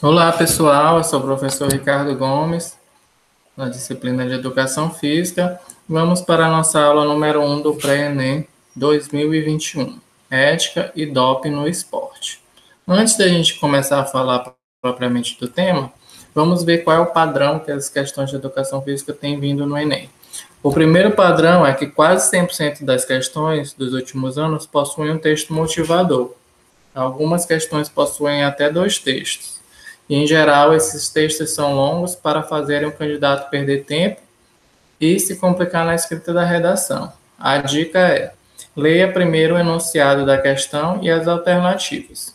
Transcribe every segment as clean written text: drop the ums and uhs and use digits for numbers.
Olá, pessoal. Eu sou o professor Ricardo Gomes, na disciplina de Educação Física. Vamos para a nossa aula número 1 do Pré-ENEM 2021, Ética e Doping no Esporte. Antes da gente começar a falar propriamente do tema, vamos ver qual é o padrão que as questões de Educação Física têm vindo no Enem. O primeiro padrão é que quase 100% das questões dos últimos anos possuem um texto motivador. Algumas questões possuem até 2 textos. E, em geral, esses textos são longos para fazerem o candidato perder tempo e se complicar na escrita da redação. A dica é: leia primeiro o enunciado da questão e as alternativas,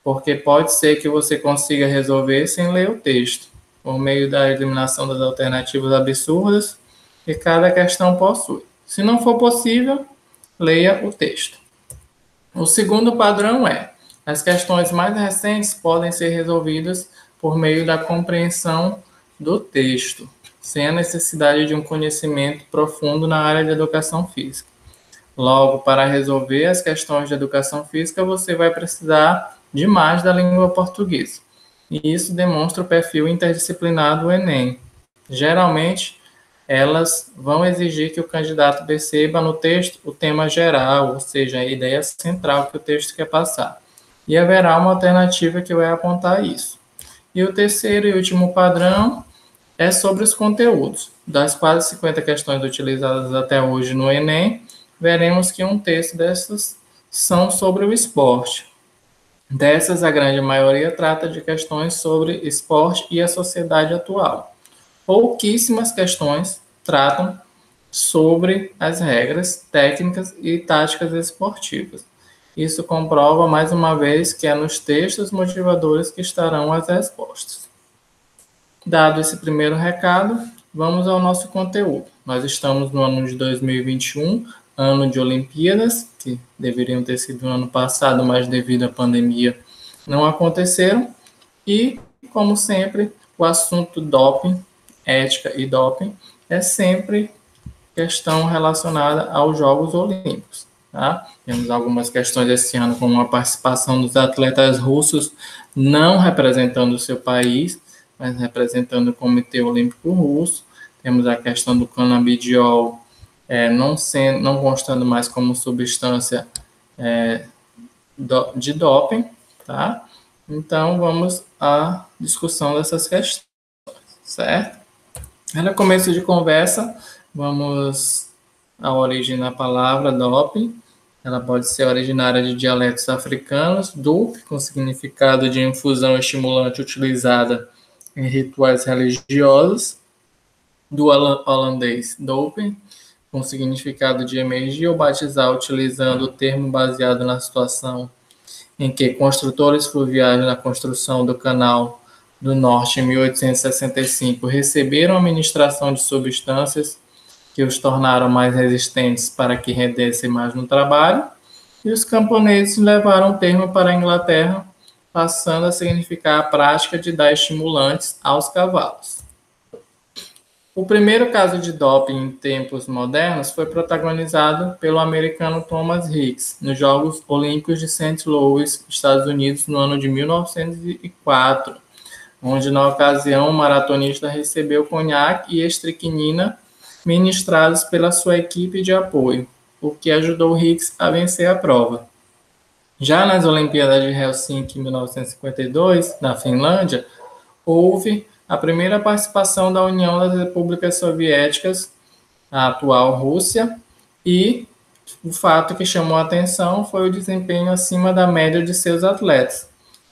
porque pode ser que você consiga resolver sem ler o texto, por meio da eliminação das alternativas absurdas que cada questão possui. Se não for possível, leia o texto. O segundo padrão é: as questões mais recentes podem ser resolvidas por meio da compreensão do texto, sem a necessidade de um conhecimento profundo na área de educação física. Logo, para resolver as questões de educação física, você vai precisar de mais da língua portuguesa. E isso demonstra o perfil interdisciplinar do Enem. Geralmente, elas vão exigir que o candidato perceba no texto o tema geral, ou seja, a ideia central que o texto quer passar. E haverá uma alternativa que vai apontar isso. E o terceiro e último padrão é sobre os conteúdos. Das quase 50 questões utilizadas até hoje no Enem, veremos que um terço dessas são sobre o esporte. Dessas, a grande maioria trata de questões sobre esporte e a sociedade atual. Pouquíssimas questões tratam sobre as regras, técnicas e táticas esportivas. Isso comprova mais uma vez que é nos textos motivadores que estarão as respostas. Dado esse primeiro recado, vamos ao nosso conteúdo. Nós estamos no ano de 2021, ano de Olimpíadas, que deveriam ter sido no ano passado, mas devido à pandemia não aconteceram. E, como sempre, o assunto doping, ética e doping, é sempre questão relacionada aos Jogos Olímpicos. Tá? Temos algumas questões esse ano, como a participação dos atletas russos não representando o seu país, mas representando o Comitê Olímpico Russo. Temos a questão do canabidiol não constando mais como substância de doping. Tá? Então, vamos à discussão dessas questões, certo? Para começo de conversa, vamos à origem da palavra doping. Ela pode ser originária de dialetos africanos, dope, com significado de infusão estimulante utilizada em rituais religiosos, do holandês doping, com significado de emergir ou batizar, utilizando o termo baseado na situação em que construtores fluviais na construção do Canal do Norte em 1865 receberam a administração de substâncias que os tornaram mais resistentes para que rendessem mais no trabalho, e os camponeses levaram o termo para a Inglaterra, passando a significar a prática de dar estimulantes aos cavalos. O primeiro caso de doping em tempos modernos foi protagonizado pelo americano Thomas Hicks nos Jogos Olímpicos de St. Louis, Estados Unidos, no ano de 1904, onde, na ocasião, o maratonista recebeu conhaque e estricnina ministrados pela sua equipe de apoio, o que ajudou Hicks a vencer a prova. Já nas Olimpíadas de Helsinki, em 1952, na Finlândia, houve a primeira participação da União das Repúblicas Soviéticas, a atual Rússia, e o fato que chamou a atenção foi o desempenho acima da média de seus atletas,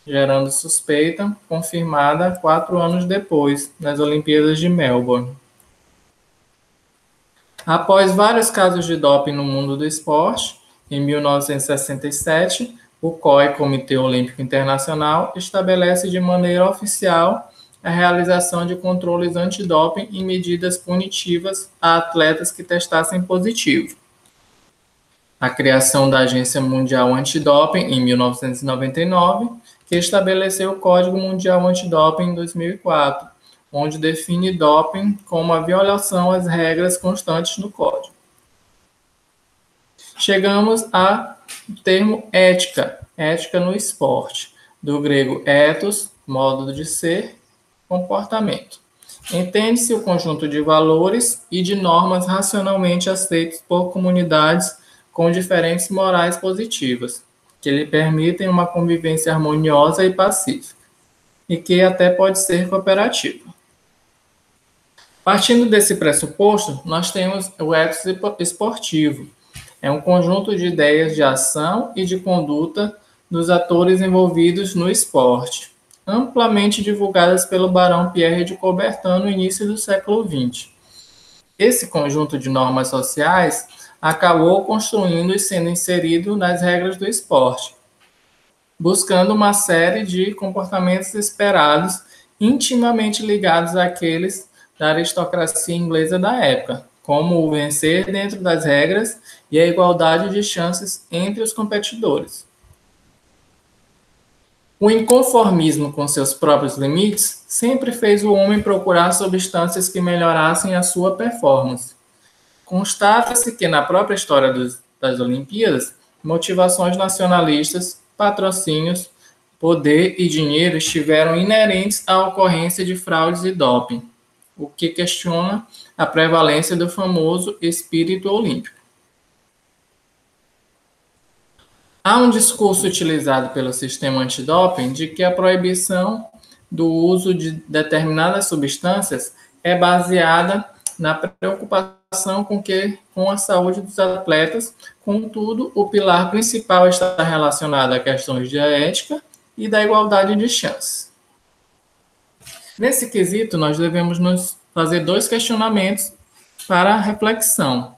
gerando suspeita confirmada 4 anos depois, nas Olimpíadas de Melbourne. Após vários casos de doping no mundo do esporte, em 1967, o COI, Comitê Olímpico Internacional, estabelece de maneira oficial a realização de controles antidoping e medidas punitivas a atletas que testassem positivo. A criação da Agência Mundial Antidoping em 1999, que estabeleceu o Código Mundial Antidoping em 2004, onde define doping como a violação às regras constantes no código. Chegamos ao termo ética, ética no esporte, do grego ethos, modo de ser, comportamento. Entende-se o conjunto de valores e de normas racionalmente aceitos por comunidades com diferentes morais positivas, que lhe permitem uma convivência harmoniosa e pacífica, e que até pode ser cooperativa. Partindo desse pressuposto, nós temos o ethos esportivo. É um conjunto de ideias de ação e de conduta dos atores envolvidos no esporte, amplamente divulgadas pelo barão Pierre de Coubertin no início do século XX. Esse conjunto de normas sociais acabou construindo e sendo inserido nas regras do esporte, buscando uma série de comportamentos esperados, intimamente ligados àqueles da aristocracia inglesa da época, como o vencer dentro das regras e a igualdade de chances entre os competidores. O inconformismo com seus próprios limites sempre fez o homem procurar substâncias que melhorassem a sua performance. Constata-se que na própria história das Olimpíadas, motivações nacionalistas, patrocínios, poder e dinheiro estiveram inerentes à ocorrência de fraudes e doping, o que questiona a prevalência do famoso espírito olímpico. Há um discurso utilizado pelo sistema antidoping de que a proibição do uso de determinadas substâncias é baseada na preocupação com a saúde dos atletas, contudo, o pilar principal está relacionado a questões de ética e da igualdade de chances. Nesse quesito, nós devemos nos fazer dois questionamentos para a reflexão.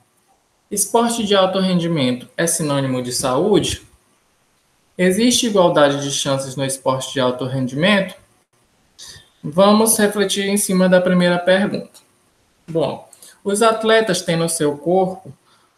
Esporte de alto rendimento é sinônimo de saúde? Existe igualdade de chances no esporte de alto rendimento? Vamos refletir em cima da primeira pergunta. Bom, os atletas têm no seu corpo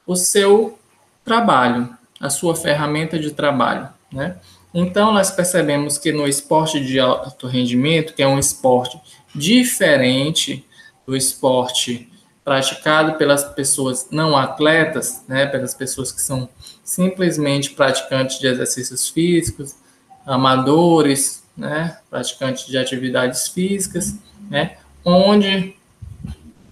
o seu trabalho, a sua ferramenta de trabalho, né? Então, nós percebemos que no esporte de alto rendimento, que é um esporte diferente do esporte praticado pelas pessoas não atletas, né, pelas pessoas que são simplesmente praticantes de exercícios físicos, amadores, né, praticantes de atividades físicas, né, onde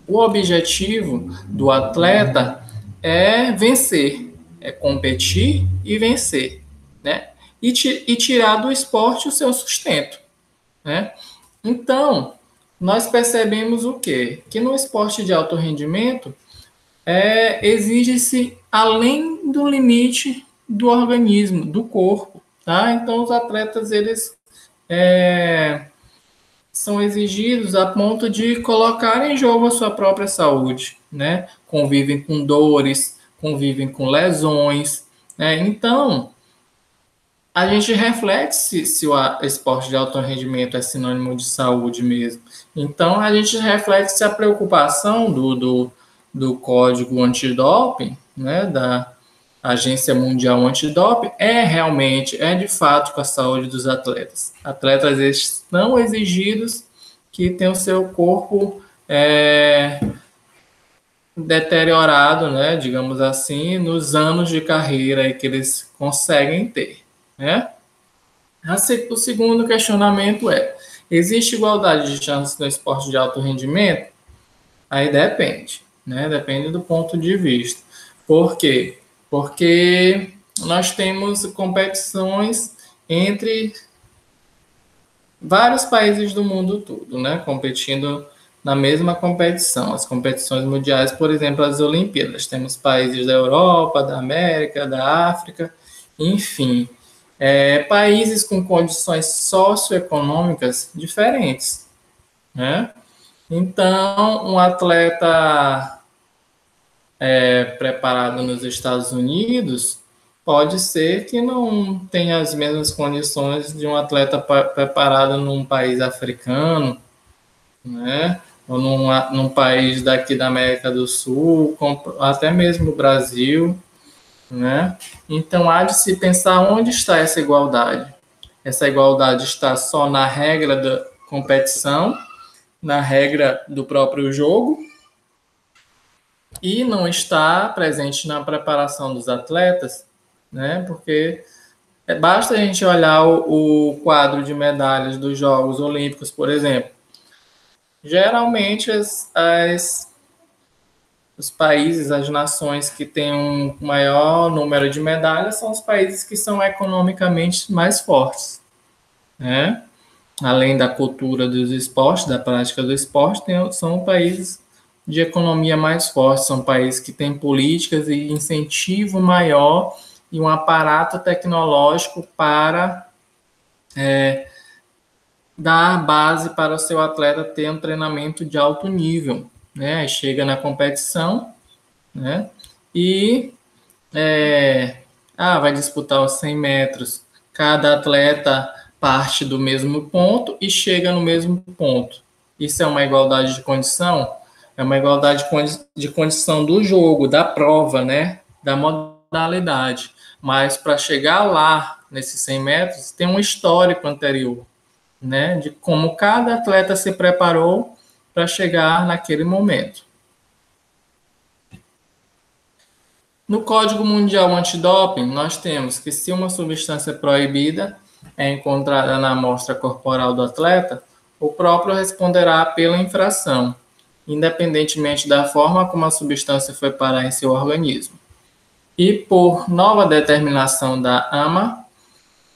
o objetivo do atleta é vencer, é competir e vencer, né, e tirar do esporte o seu sustento, né. Então, nós percebemos o quê? Que no esporte de alto rendimento exige-se além do limite do organismo, do corpo, tá? Então, os atletas, eles são exigidos a ponto de colocar em jogo a sua própria saúde, né? Convivem com dores, convivem com lesões, né? Então, a gente reflete se o esporte de alto rendimento é sinônimo de saúde mesmo. Então, a gente reflete se a preocupação do Código Antidoping, né, da Agência Mundial Antidoping, é de fato com a saúde dos atletas. Atletas estão exigidos que tenham o seu corpo deteriorado, né, digamos assim, nos anos de carreira que eles conseguem ter, né? O segundo questionamento existe igualdade de chances no esporte de alto rendimento? Aí depende, né? Depende do ponto de vista. Por quê? Porque nós temos competições entre vários países do mundo todo, né? Competindo na mesma competição. As competições mundiais, por exemplo, as Olimpíadas. Temos países da Europa, da América, da África, enfim. Países com condições socioeconômicas diferentes, né? Então, um atleta preparado nos Estados Unidos pode ser que não tenha as mesmas condições de um atleta preparado num país africano, né? Ou num país daqui da América do Sul, até mesmo no Brasil, né? Então, há de se pensar onde está essa igualdade. Essa igualdade está só na regra da competição, na regra do próprio jogo, e não está presente na preparação dos atletas, né? Porque Basta a gente olhar o quadro de medalhas dos Jogos Olímpicos, por exemplo. Geralmente, os países, as nações que têm um maior número de medalhas são os países que são economicamente mais fortes, né? Além da cultura dos esportes, da prática do esporte, são países de economia mais forte, são países que têm políticas e incentivo maior e um aparato tecnológico para dar base para o seu atleta ter um treinamento de alto nível, né? Aí chega na competição, né? E vai disputar os 100 metros. Cada atleta parte do mesmo ponto e chega no mesmo ponto. Isso é uma igualdade de condição? É uma igualdade de condição do jogo, da prova, né? Da modalidade. Mas para chegar lá, nesses 100 metros, tem um histórico anterior, né? De como cada atleta se preparou para chegar naquele momento. No Código Mundial Antidoping, nós temos que se uma substância proibida é encontrada na amostra corporal do atleta, o próprio responderá pela infração, independentemente da forma como a substância foi parar em seu organismo. E por nova determinação da AMA,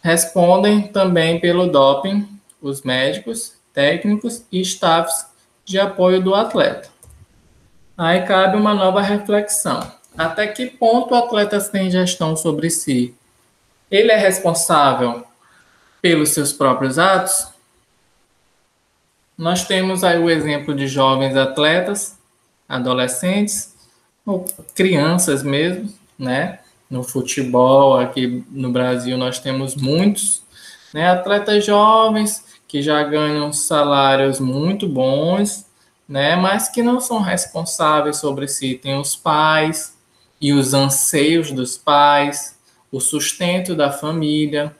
respondem também pelo doping os médicos, técnicos e staffs de apoio do atleta. Aí cabe uma nova reflexão. Até que ponto o atleta tem gestão sobre si? Ele é responsável pelos seus próprios atos? Nós temos aí o exemplo de jovens atletas, adolescentes, ou crianças mesmo, né? No futebol, aqui no Brasil, nós temos muitos, né? Atletas jovens que já ganham salários muito bons, né? Mas que não são responsáveis sobre si. Tem os pais e os anseios dos pais, o sustento da família,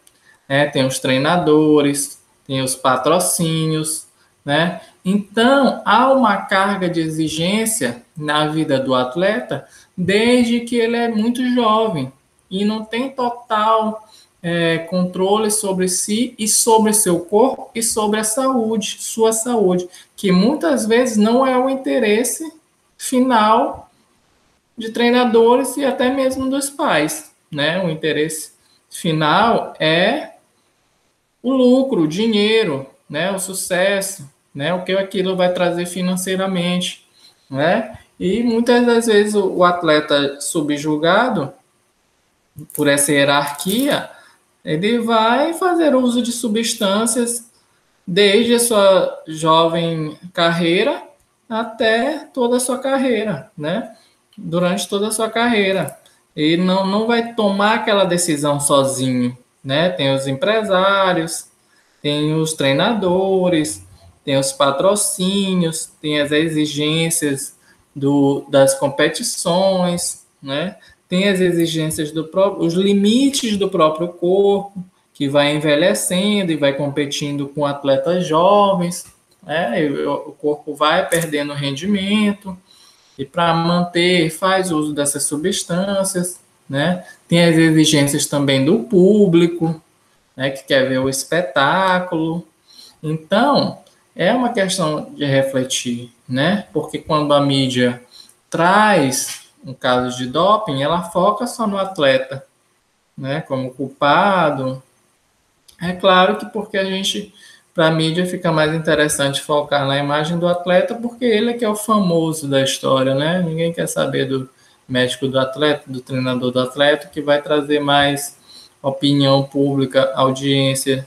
né? Tem os treinadores, tem os patrocínios, né? Então, há uma carga de exigência na vida do atleta desde que ele é muito jovem e não tem total controle sobre si e sobre seu corpo e sobre a saúde, sua saúde, que muitas vezes não é o interesse final de treinadores e até mesmo dos pais, né? O interesse final é o lucro, o dinheiro, né? O sucesso, né? O que aquilo vai trazer financeiramente, né? E muitas das vezes o atleta subjugado por essa hierarquia, ele vai fazer uso de substâncias desde a sua jovem carreira até toda a sua carreira, né? Durante toda a sua carreira. Ele não vai tomar aquela decisão sozinho, né? Tem os empresários, tem os treinadores, tem os patrocínios, tem as exigências das competições, né? Tem as exigências os limites do próprio corpo, que vai envelhecendo e vai competindo com atletas jovens, né? E o corpo vai perdendo rendimento, e para manter, faz uso dessas substâncias, né? Tem as exigências também do público, né, que quer ver o espetáculo. Então, é uma questão de refletir, né? Porque quando a mídia traz um caso de doping, ela foca só no atleta, né, como culpado. É claro que porque para a mídia fica mais interessante focar na imagem do atleta, porque ele é que é o famoso da história, né? Ninguém quer saber do médico do atleta, do treinador do atleta, que vai trazer mais opinião pública, audiência.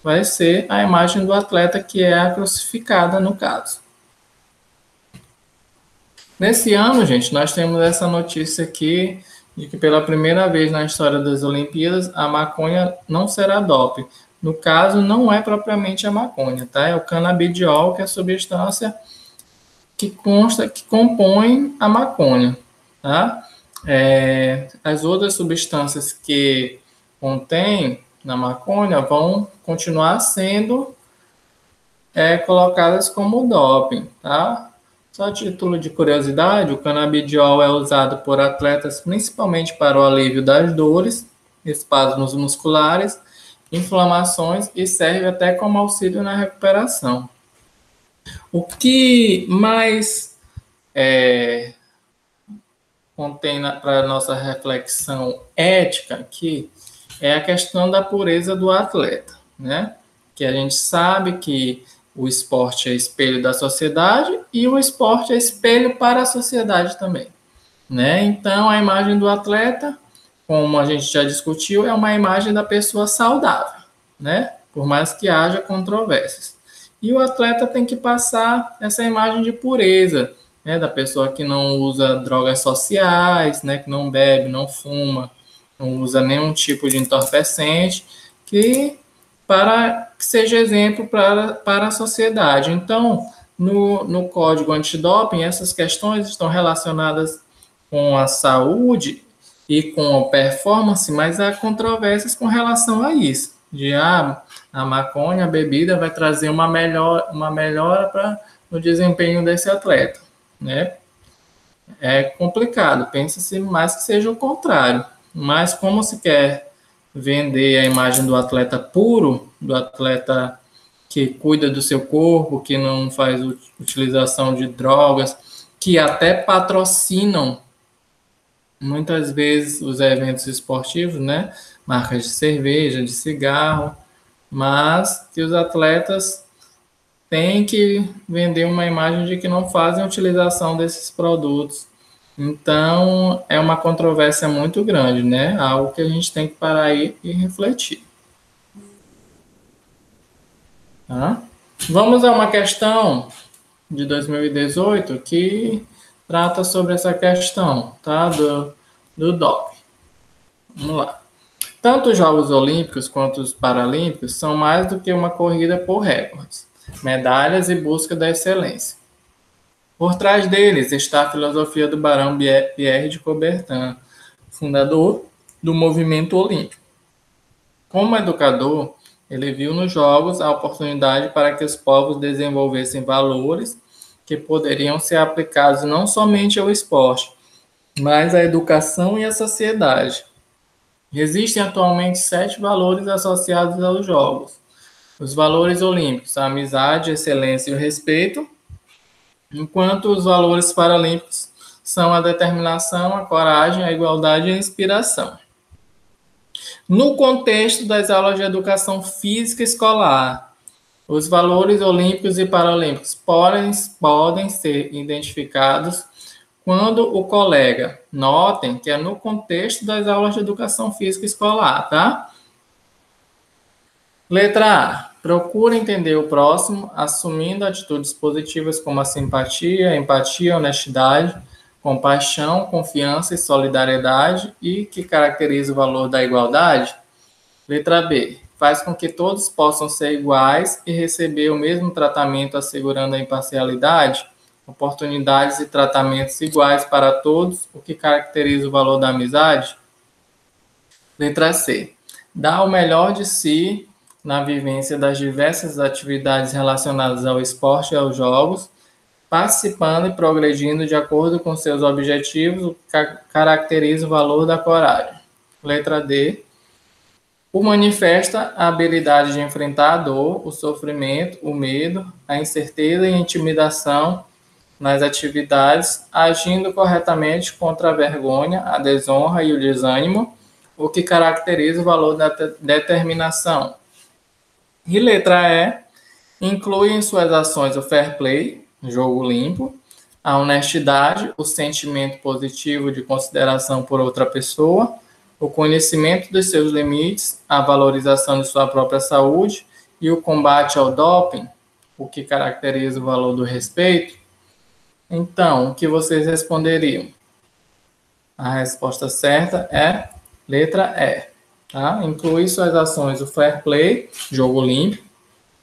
Vai ser a imagem do atleta que é a crucificada no caso. Nesse ano, gente, nós temos essa notícia aqui de que pela primeira vez na história das Olimpíadas a maconha não será doping. No caso, não é propriamente a maconha, tá? É o canabidiol, que é a substância que compõe a maconha, tá? As outras substâncias que contém na maconha vão continuar sendo colocadas como doping, tá? Só a título de curiosidade, o canabidiol é usado por atletas principalmente para o alívio das dores espasmos musculares, inflamações e serve até como auxílio na recuperação. O que mais contém para a nossa reflexão ética aqui é a questão da pureza do atleta, né? Que a gente sabe que o esporte é espelho da sociedade e o esporte é espelho para a sociedade também, né? Então, a imagem do atleta, como a gente já discutiu, é uma imagem da pessoa saudável, né? Por mais que haja controvérsias. E o atleta tem que passar essa imagem de pureza, né? Da pessoa que não usa drogas sociais, né? Que não bebe, não fuma, não usa nenhum tipo de entorpecente, para que seja exemplo para a sociedade. Então, no Código Antidoping, essas questões estão relacionadas com a saúde e com a performance, mas há controvérsias com relação a isso, de a maconha, a bebida, vai trazer uma melhora no desempenho desse atleta, né? É complicado, pensa-se mais que seja o contrário, mas como se quer vender a imagem do atleta puro, do atleta que cuida do seu corpo, que não faz utilização de drogas, que até patrocinam muitas vezes os eventos esportivos, né? Marcas de cerveja, de cigarro, mas que os atletas têm que vender uma imagem de que não fazem utilização desses produtos. Então, é uma controvérsia muito grande, né? Algo que a gente tem que parar aí e refletir. Tá? Vamos a uma questão de 2018 que trata sobre essa questão, tá? Do doping. Vamos lá. Tanto os Jogos Olímpicos quanto os Paralímpicos são mais do que uma corrida por recordes, medalhas e busca da excelência. Por trás deles está a filosofia do Barão Pierre de Coubertin, fundador do movimento olímpico. Como educador, ele viu nos Jogos a oportunidade para que os povos desenvolvessem valores que poderiam ser aplicados não somente ao esporte, mas à educação e à sociedade. Existem atualmente 7 valores associados aos Jogos. Os valores olímpicos, a amizade, a excelência e o respeito, enquanto os valores paralímpicos são a determinação, a coragem, a igualdade e a inspiração. No contexto das aulas de educação física escolar, os valores olímpicos e paralímpicos podem ser identificados quando o colega, notem que é no contexto das aulas de educação física escolar, tá? Letra A. Procura entender o próximo, assumindo atitudes positivas como a simpatia, empatia, honestidade, compaixão, confiança e solidariedade e que caracteriza o valor da igualdade. Letra B. Faz com que todos possam ser iguais e receber o mesmo tratamento, assegurando a imparcialidade, oportunidades e tratamentos iguais para todos, o que caracteriza o valor da amizade. Letra C. Dá o melhor de si na vivência das diversas atividades relacionadas ao esporte e aos jogos, participando e progredindo de acordo com seus objetivos, o que caracteriza o valor da coragem. Letra D. O manifesta a habilidade de enfrentar a dor, o sofrimento, o medo, a incerteza e a intimidação nas atividades, agindo corretamente contra a vergonha, a desonra e o desânimo, o que caracteriza o valor da determinação. E letra E, inclui em suas ações o fair play, jogo limpo, a honestidade, o sentimento positivo de consideração por outra pessoa, o conhecimento dos seus limites, a valorização de sua própria saúde e o combate ao doping, o que caracteriza o valor do respeito. Então, o que vocês responderiam? A resposta certa é letra E. Tá? Inclui suas ações o fair play, jogo limpo,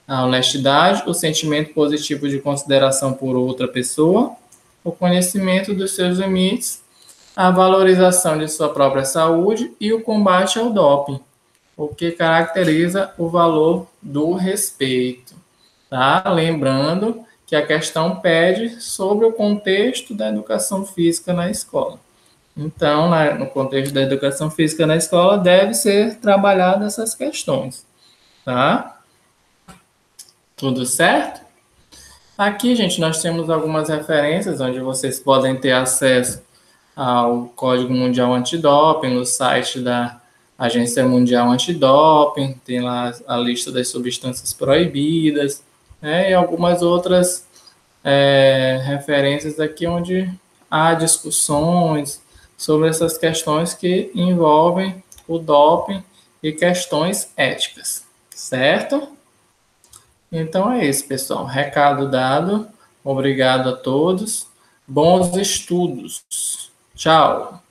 a honestidade, o sentimento positivo de consideração por outra pessoa, o conhecimento dos seus limites, a valorização de sua própria saúde e o combate ao doping, o que caracteriza o valor do respeito. Tá? Lembrando que a questão pede sobre o contexto da educação física na escola. Então, no contexto da educação física na escola, deve ser trabalhada essas questões, tá? Tudo certo? Aqui, gente, nós temos algumas referências onde vocês podem ter acesso ao Código Mundial Antidoping, no site da Agência Mundial Antidoping, tem lá a lista das substâncias proibidas, né, e algumas outras referências aqui onde há discussões sobre essas questões que envolvem o doping e questões éticas, certo? Então é isso, pessoal. Recado dado. Obrigado a todos. Bons estudos. Tchau.